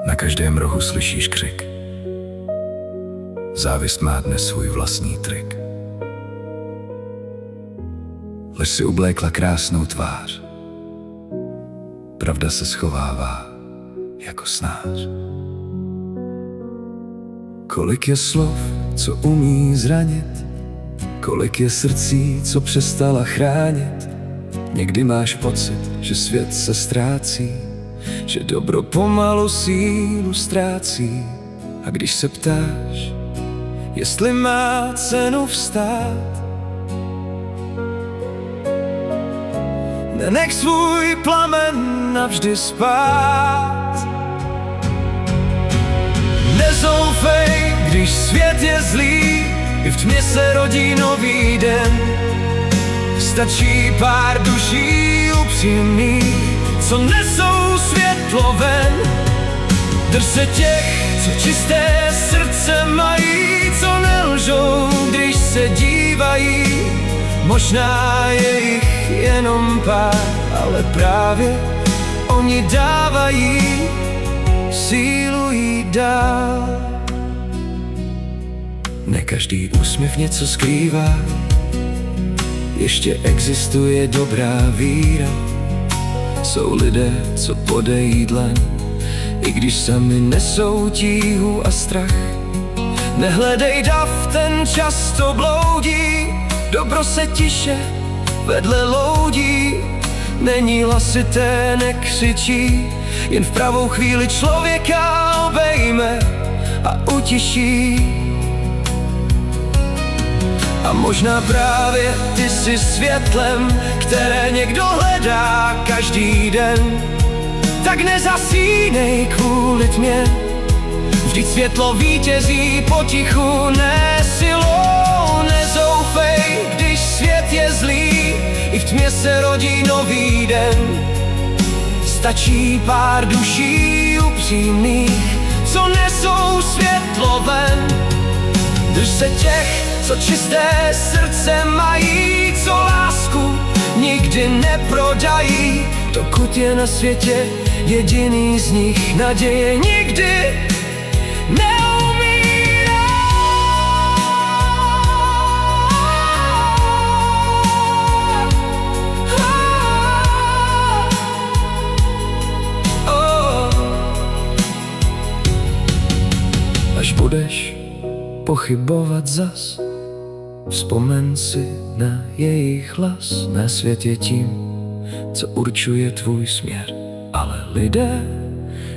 Na každém rohu slyšíš křik. Závist má dnes svůj vlastní trik. Lež si ublékla krásnou tvář. Pravda se schovává jako snář. Kolik je slov, co umí zranit, kolik je srdcí, co přestala chránit. Někdy máš pocit, že svět se ztrácí, že dobro pomalu sílu ztrácí. A když se ptáš, jestli má cenu vstát, nenech svůj plamen navždy spát. Nezoufej, když svět je zlý, i v tmě se rodí nový den. Stačí pár duší upřímných, co nesou světlo ven. Drž se těch, co čisté srdce mají, co nelžou, když se dívají. Možná je jich jenom pár, ale právě oni dávají sílu jít dál. Ne každý úsměv něco skrývá, ještě existuje dobrá víra. Jsou lidé, co podají dlan, i když sami nesou tíhu a strach. Nehledej dav, ten často bloudí, dobro se tiše vedle loudí. Není hlasité, nekřičí, jen v pravou chvíli člověka obejme a utiší. A možná právě ty jsi světlem, které někdo hledá každý den. Tak nezasínej kvůli tmě, vždyť světlo vítězí potichu, ne silou. Nezoufej, když svět je zlý, i v tmě se rodí nový den. Stačí pár duší upřímných, co nesou světlo ven. Drž se těch, co čisté srdce mají, co lásku nikdy neprodají. Dokud je na světě jediný z nich, naděje nikdy neumírá. Až budeš pochybovat zas, vzpomeň si na jejich hlas. Na svět je tím, co určuje tvůj směr, ale lidé,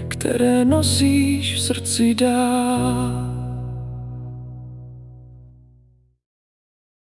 které nosíš v srdci dál.